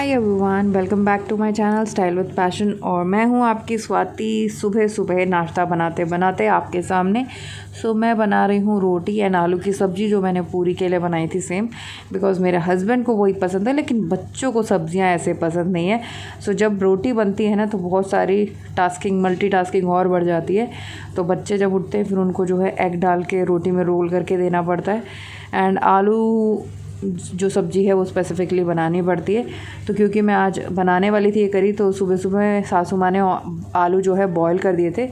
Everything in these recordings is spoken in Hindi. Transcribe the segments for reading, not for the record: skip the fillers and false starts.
Hi everyone, welcome back to my channel style with passion. और मैं हूं आपकी स्वाति। सुबह सुबह नाश्ता बनाते बनाते आपके सामने। मैं बना रही हूं रोटी एंड आलू की सब्ज़ी, जो मैंने पूरी के लिए बनाई थी सेम, बिकॉज़ मेरे हस्बैंड को वही पसंद है, लेकिन बच्चों को सब्जियां ऐसे पसंद नहीं है। जब रोटी बनती है ना, तो बहुत सारी मल्टीटास्किंग और बढ़ जाती है। तो बच्चे जब उठते हैं, फिर उनको जो है एग डाल के रोटी में रोल करके देना पड़ता है। एंड आलू जो सब्ज़ी है वो स्पेसिफ़िकली बनानी पड़ती है। तो क्योंकि मैं आज बनाने वाली थी ये करी, तो सुबह सुबह सासू माँ ने आलू जो है बॉईल कर दिए थे।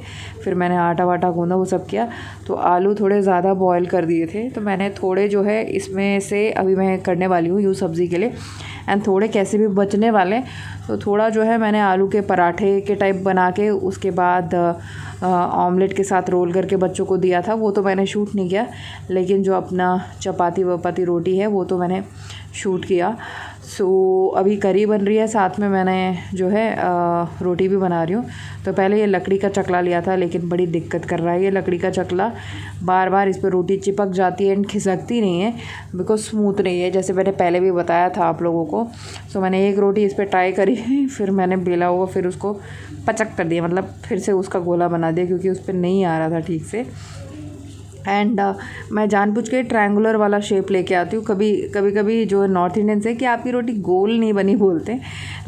फिर मैंने आटा वाटा गूँधा, वो सब किया, तो आलू थोड़े ज़्यादा बॉईल कर दिए थे। तो मैंने थोड़े जो है इसमें से अभी मैं करने वाली हूँ यूँ सब्ज़ी के लिए, एंड थोड़े कैसे भी बचने वाले। तो थोड़ा जो है मैंने आलू के पराठे के टाइप बना के उसके बाद ऑमलेट के साथ रोल करके बच्चों को दिया था। वो तो मैंने शूट नहीं किया, लेकिन जो अपना चपाती वपाती रोटी है वो तो मैंने शूट किया। अभी करी बन रही है, साथ में मैंने जो है रोटी भी बना रही हूँ। तो पहले ये लकड़ी का चकला लिया था, लेकिन बड़ी दिक्कत कर रहा है ये लकड़ी का चकला। बार बार इस पर रोटी चिपक जाती है एंड खिसकती नहीं है, बिकॉज स्मूथ नहीं है, जैसे मैंने पहले भी बताया था आप लोगों को। मैंने एक रोटी इस पर ट्राई करी, फिर मैंने बेला हुआ, फिर उसको पचक कर दिया, मतलब फिर से उसका गोला बना दिया, क्योंकि उस पर नहीं आ रहा था ठीक से। एंड मैं जानबूझ के ट्रायंगुलर वाला शेप लेके आती हूँ। कभी जो नॉर्थ इंडियंस है कि आपकी रोटी गोल नहीं बनी बोलते,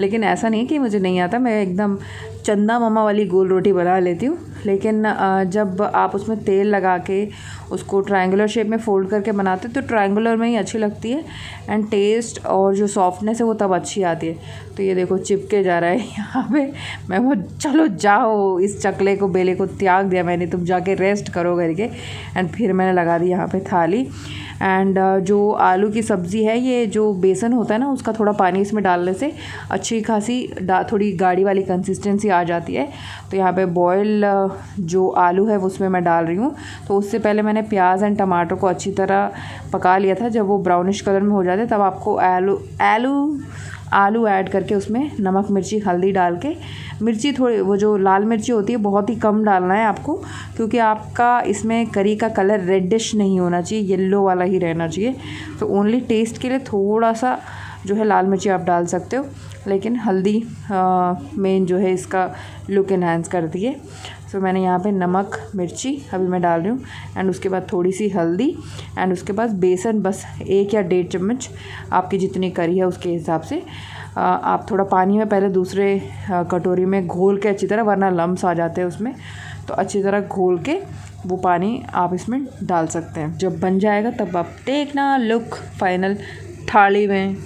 लेकिन ऐसा नहीं है कि मुझे नहीं आता। मैं एकदम चंदा मामा वाली गोल रोटी बना लेती हूँ। लेकिन जब आप उसमें तेल लगा के उसको ट्रायंगुलर शेप में फ़ोल्ड करके बनाते तो ट्रायंगुलर में ही अच्छी लगती है, एंड टेस्ट और जो सॉफ्टनेस है वो तब अच्छी आती है। तो ये देखो चिपके जा रहा है यहाँ पे। मैं वो चलो जाओ, इस चकले को बेले को त्याग दिया मैंने, तुम जाके रेस्ट करो करके। एंड फिर मैंने लगा दी यहाँ पे थाली। एंड जो आलू की सब्ज़ी है, ये जो बेसन होता है ना, उसका थोड़ा पानी इसमें डालने से अच्छी खासी थोड़ी गाढ़ी वाली कंसिस्टेंसी आ जाती है। तो यहाँ पे बॉयल जो आलू है वो उसमें मैं डाल रही हूँ। तो उससे पहले मैंने प्याज एंड टमाटर को अच्छी तरह पका लिया था। जब वो ब्राउनिश कलर में हो जाते, तब आपको आलू ऐड करके उसमें नमक मिर्ची हल्दी डाल के, मिर्ची थोड़ी, वो जो लाल मिर्ची होती है बहुत ही कम डालना है आपको, क्योंकि आपका इसमें करी का कलर रेडिश नहीं होना चाहिए, येलो वाला ही रहना चाहिए। तो ओनली टेस्ट के लिए थोड़ा सा जो है लाल मिर्ची आप डाल सकते हो, लेकिन हल्दी मेन जो है इसका लुक एनहांस करती है। मैंने यहाँ पे नमक मिर्ची अभी मैं डाल रही हूँ, एंड उसके बाद थोड़ी सी हल्दी, एंड उसके बाद बेसन बस 1 या 1.5 चम्मच, आपकी जितनी करी है उसके हिसाब से। आप थोड़ा पानी में पहले दूसरे कटोरी में घोल के अच्छी तरह, वरना लम्स आ जाते हैं उसमें, तो अच्छी तरह घोल के वो पानी आप इसमें डाल सकते हैं। जब बन जाएगा तब आप देखना लुक फाइनल थाली में।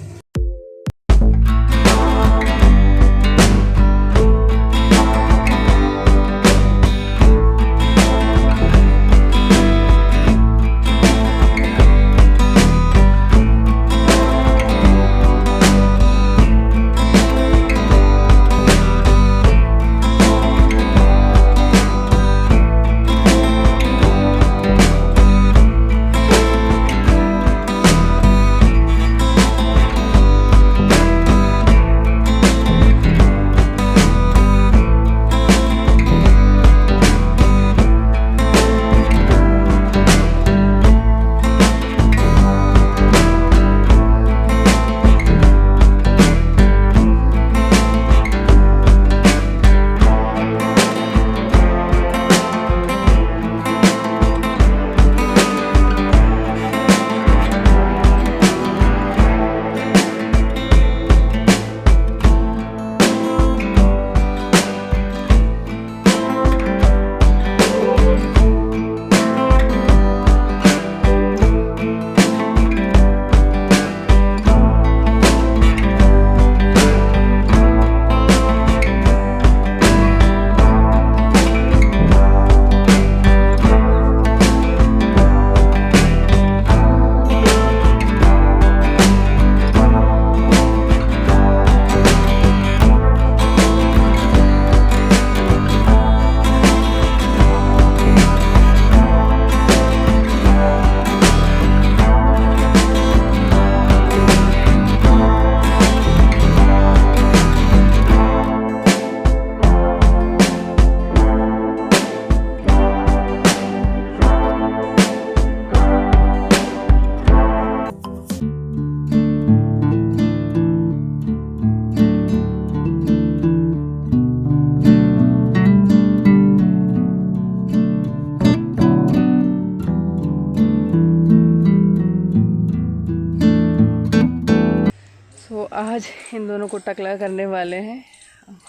इन दोनों को टकला करने वाले हैं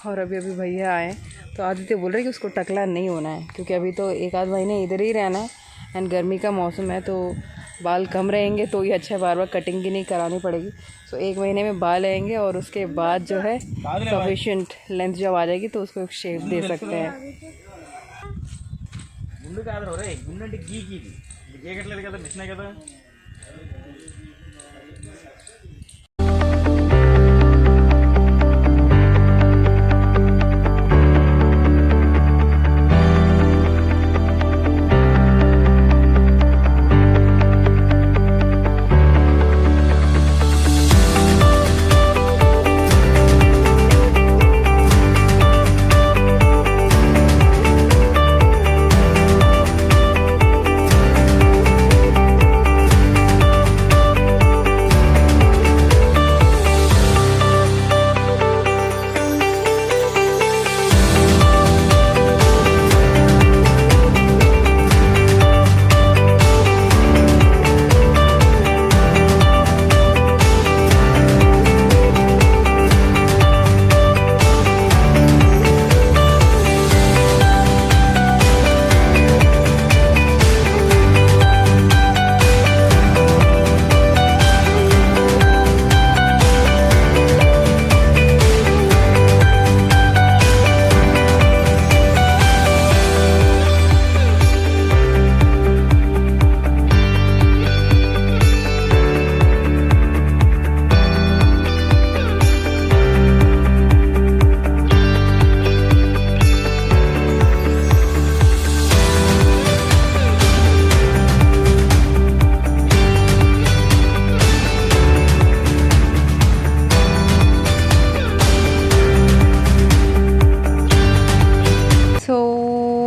और अभी भैया आए तो आदित्य बोल रहे कि उसको टकला नहीं होना है क्योंकि अभी तो एक आध महीने इधर ही रहना है एंड गर्मी का मौसम है तो बाल कम रहेंगे तो ये अच्छा है, बार बार कटिंग की नहीं करानी पड़ेगी। सो 1 महीने में बाल आएंगे और उसके बाद जो है सफिशिएंट लेंथ जब आ जाएगी तो उसको शेप दे सकते हैं।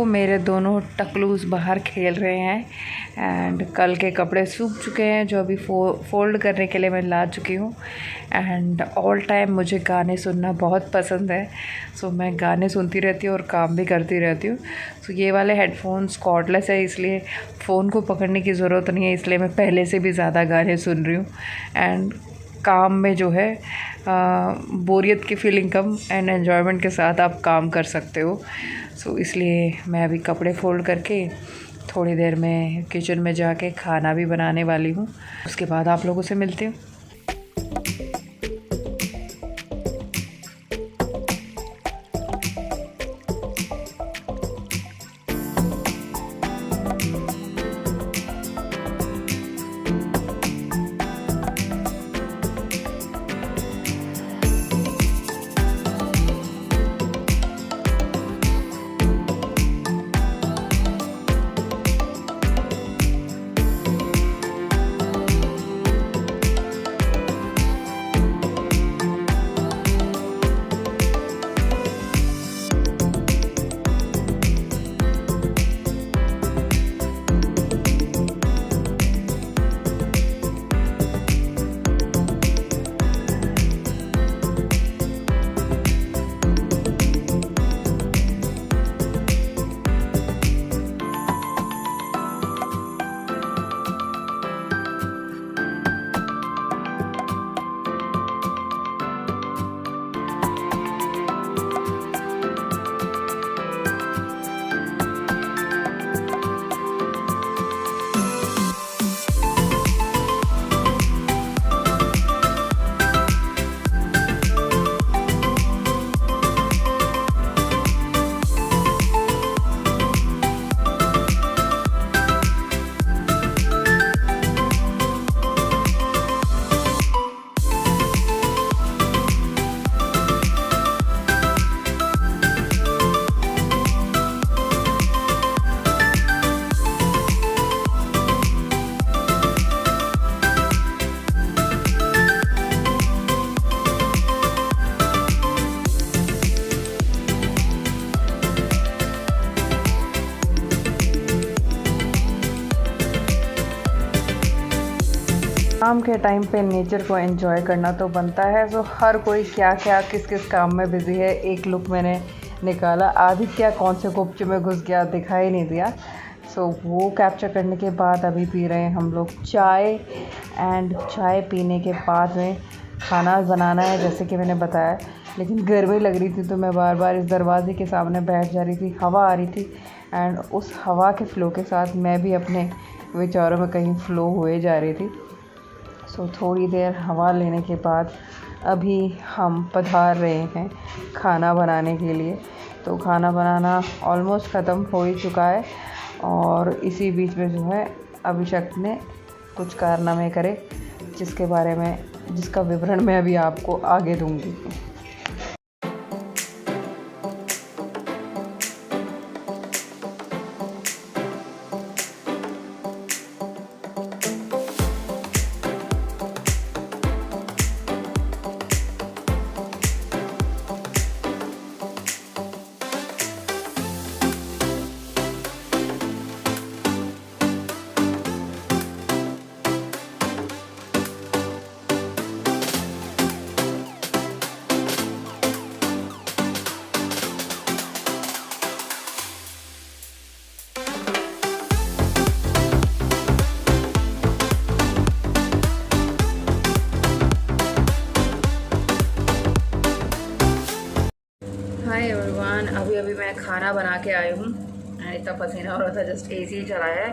मेरे दोनों टकलूस बाहर खेल रहे हैं एंड कल के कपड़े सूख चुके हैं जो अभी फोल्ड करने के लिए मैं ला चुकी हूँ। एंड ऑल टाइम मुझे गाने सुनना बहुत पसंद है, सो मैं गाने सुनती रहती हूँ और काम भी करती रहती हूँ। सो ये वाले हेडफोन्स कॉर्डलेस है इसलिए फ़ोन को पकड़ने की ज़रूरत नहीं है, इसलिए मैं पहले से भी ज़्यादा गाने सुन रही हूँ। एंड काम में जो है बोरियत की फीलिंग कम एंड एन्जॉयमेंट के साथ आप काम कर सकते हो। सो इसलिए मैं अभी कपड़े फोल्ड करके थोड़ी देर में किचन में जाके खाना भी बनाने वाली हूँ, उसके बाद आप लोगों से मिलती हूँ। शाम के टाइम पे नेचर को एंजॉय करना तो बनता है। सो हर कोई क्या क्या किस किस काम में बिज़ी है। एक लुक मैंने निकाला, आदित्य कौन से गुप्त में घुस गया दिखाई नहीं दिया। सो वो कैप्चर करने के बाद अभी पी रहे हैं हम लोग चाय। एंड चाय पीने के बाद में खाना बनाना है जैसे कि मैंने बताया, लेकिन गर्मी लग रही थी तो मैं बार बार इस दरवाज़े के सामने बैठ जा रही थी। हवा आ रही थी एंड उस हवा के फ़्लो के साथ मैं भी अपने विचारों में कहीं फ़्लो हुए जा रही थी। सो थोड़ी देर हवा लेने के बाद अभी हम पधार रहे हैं खाना बनाने के लिए। तो खाना बनाना ऑलमोस्ट ख़त्म हो ही चुका है और इसी बीच में जो है अभिषेक ने कुछ कारनामे करे जिसका विवरण मैं अभी आपको आगे दूंगी। हाय एवरीवन, अभी मैं खाना बना के आई हूँ। इतना पसीना हो रहा था, जस्ट एसी चलाया है।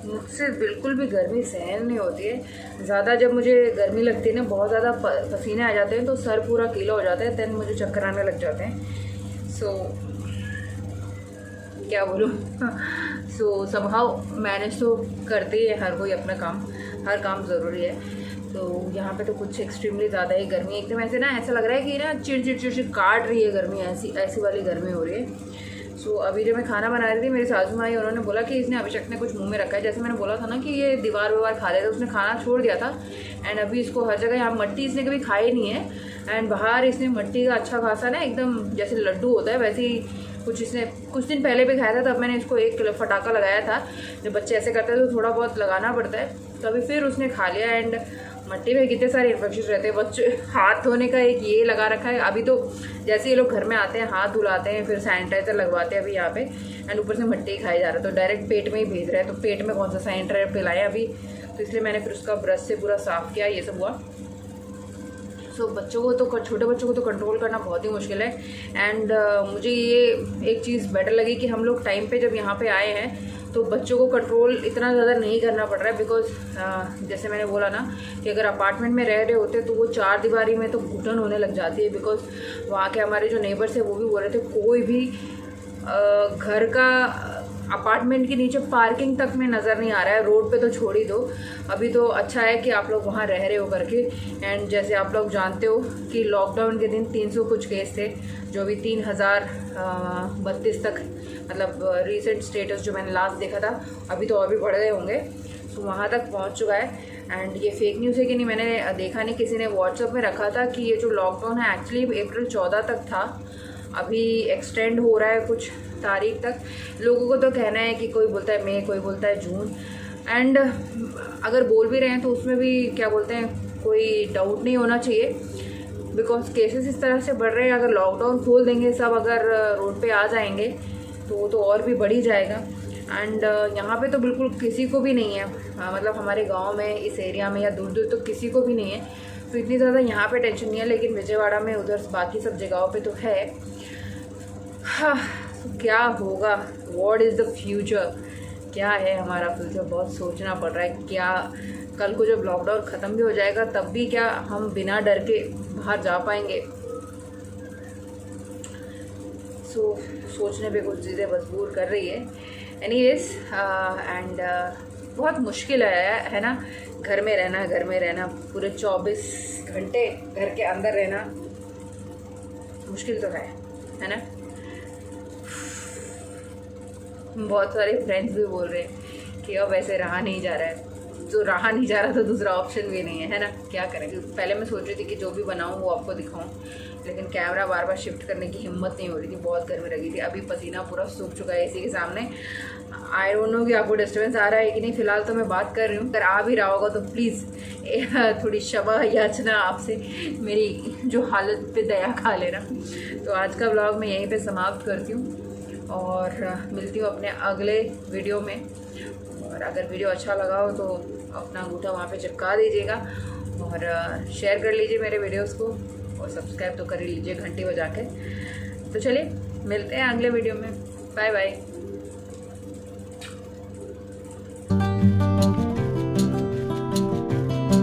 मुझसे बिल्कुल भी गर्मी सहन नहीं होती है। ज़्यादा जब मुझे गर्मी लगती है ना, बहुत ज़्यादा पसीने आ जाते हैं तो सर पूरा गीला हो जाता है, देन मुझे चक्कर आने लग जाते हैं। सो क्या बोलूँ सो समहाउ मैनेज तो करते ही है हर कोई अपना काम, हर काम ज़रूरी है। तो यहाँ पे तो कुछ एक्सट्रीमली ज़्यादा ही गर्मी, एकदम ऐसे ना ऐसा लग रहा है कि ना चिड़ काट रही है गर्मी, ऐसी वाली गर्मी हो रही है। सो अभी जब मैं खाना बना रही थी, मेरी सासू माँ उन्होंने बोला कि इसने अभिषेक ने कुछ मुंह में रखा है। जैसे मैंने बोला था ना कि ये दीवार ववार खा रहे थे, उसने खाना छोड़ दिया था एंड अभी इसको हर जगह, यहाँ मट्टी इसने कभी खाई नहीं है एंड बाहर इसने मट्टी का अच्छा खासा ना एकदम जैसे लड्डू होता है वैसे ही कुछ इसने कुछ दिन पहले भी खाया था। तब मैंने इसको एक फटाका लगाया था। जब बच्चे ऐसे करते हैं तो थोड़ा बहुत लगाना पड़ता है, तो अभी फिर उसने खा लिया। एंड मट्टी में कितने सारे इन्फेक्शन रहते हैं। बच्चे हाथ धोने का एक ये लगा रखा है। अभी तो जैसे ये लोग घर में आते हैं हाथ धुलाते हैं, फिर सैनिटाइजर लगवाते हैं अभी यहाँ पे, एंड ऊपर से मट्टी खाई जा रहा है, तो डायरेक्ट पेट में ही भेज रहा है। तो पेट में कौन सा सैनिटाइजर पिलाएं अभी, तो इसलिए मैंने फिर उसका ब्रश से पूरा साफ़ किया, ये सब हुआ। सो बच्चों को तो, छोटे बच्चों को तो कंट्रोल करना बहुत ही मुश्किल है। एंड मुझे ये एक चीज़ बेटर लगी कि हम लोग टाइम पे जब यहाँ पे आए हैं तो बच्चों को कंट्रोल इतना ज़्यादा नहीं करना पड़ रहा है। बिकॉज जैसे मैंने बोला ना कि अगर अपार्टमेंट में रह रहे होते तो वो चार दीवारी में तो घुटन होने लग जाती है। बिकॉज वहाँ के हमारे जो नेबर्स है वो भी बोल रहे थे कोई भी घर का अपार्टमेंट के नीचे पार्किंग तक में नज़र नहीं आ रहा है, रोड पे तो छोड़ ही दो। अभी तो अच्छा है कि आप लोग वहाँ रह रहे हो करके। एंड जैसे आप लोग जानते हो कि लॉकडाउन के दिन 300 कुछ केस थे, जो अभी 3032 तक, मतलब रीसेंट स्टेटस जो मैंने लास्ट देखा था, अभी तो और भी बढ़ गए होंगे। तो वहाँ तक पहुँच चुका है। एंड ये फेक न्यूज़ है कि नहीं मैंने देखा नहीं, किसी ने व्हाट्सएप में रखा था कि ये जो लॉकडाउन है एक्चुअली अप्रैल 14 तक था, अभी एक्सटेंड हो रहा है कुछ तारीख तक। लोगों को तो कहना है कि कोई बोलता है मई, कोई बोलता है जून। एंड अगर बोल भी रहे हैं तो उसमें भी क्या बोलते हैं, कोई डाउट नहीं होना चाहिए। बिकॉज केसेस इस तरह से बढ़ रहे हैं, अगर लॉकडाउन खोल देंगे, सब अगर रोड पे आ जाएंगे तो और भी बढ़ ही जाएगा। एंड यहाँ पे तो बिल्कुल किसी को भी नहीं है, मतलब हमारे गांव में, इस एरिया में या दूर दूर तो किसी को भी नहीं है। तो इतनी ज़्यादा यहाँ पे टेंशन नहीं है, लेकिन विजयवाड़ा में, उधर बाकी सब जगहों पे तो है। हाँ, तो क्या होगा, व्हाट इज़ द फ्यूचर, क्या है हमारा फ्यूचर, बहुत सोचना पड़ रहा है। क्या कल को जब लॉकडाउन ख़त्म भी हो जाएगा तब भी क्या हम बिना डर के बाहर जा पाएंगे। सोचने पे कुछ चीज़ें मजबूर कर रही है। एनीवेज एंड बहुत मुश्किल है ना, घर में रहना पूरे 24 घंटे घर के अंदर रहना मुश्किल तो है ना। बहुत सारे फ्रेंड्स भी बोल रहे हैं कि अब ऐसे रहा नहीं जा रहा है, जो रहा नहीं जा रहा तो दूसरा ऑप्शन भी नहीं है ना। क्या करेंगे। पहले मैं सोच रही थी कि जो भी बनाऊँ वो आपको दिखाऊँ, लेकिन कैमरा बार बार शिफ्ट करने की हिम्मत नहीं हो रही थी, बहुत गर्मी लगी थी। अभी पसीना पूरा सूख चुका है एसी के सामने। आई डोंट नो कि आपको डिस्टर्बेंस आ रहा है कि नहीं, फिलहाल तो मैं बात कर रही हूँ। अगर आ भी रहा होगा तो प्लीज़ थोड़ी शबा याचना आपसे, मेरी जो हालत पे दया खा लेना। तो आज का व्लॉग मैं यहीं पे समाप्त करती हूँ और मिलती हूँ अपने अगले वीडियो में। और अगर वीडियो अच्छा लगा हो तो अपना अंगूठा वहाँ पे चिपका दीजिएगा और शेयर कर लीजिए मेरे वीडियोस को और सब्सक्राइब तो कर ही लीजिए घंटी बजा के। तो चलिए मिलते हैं अगले वीडियो में। Bye bye.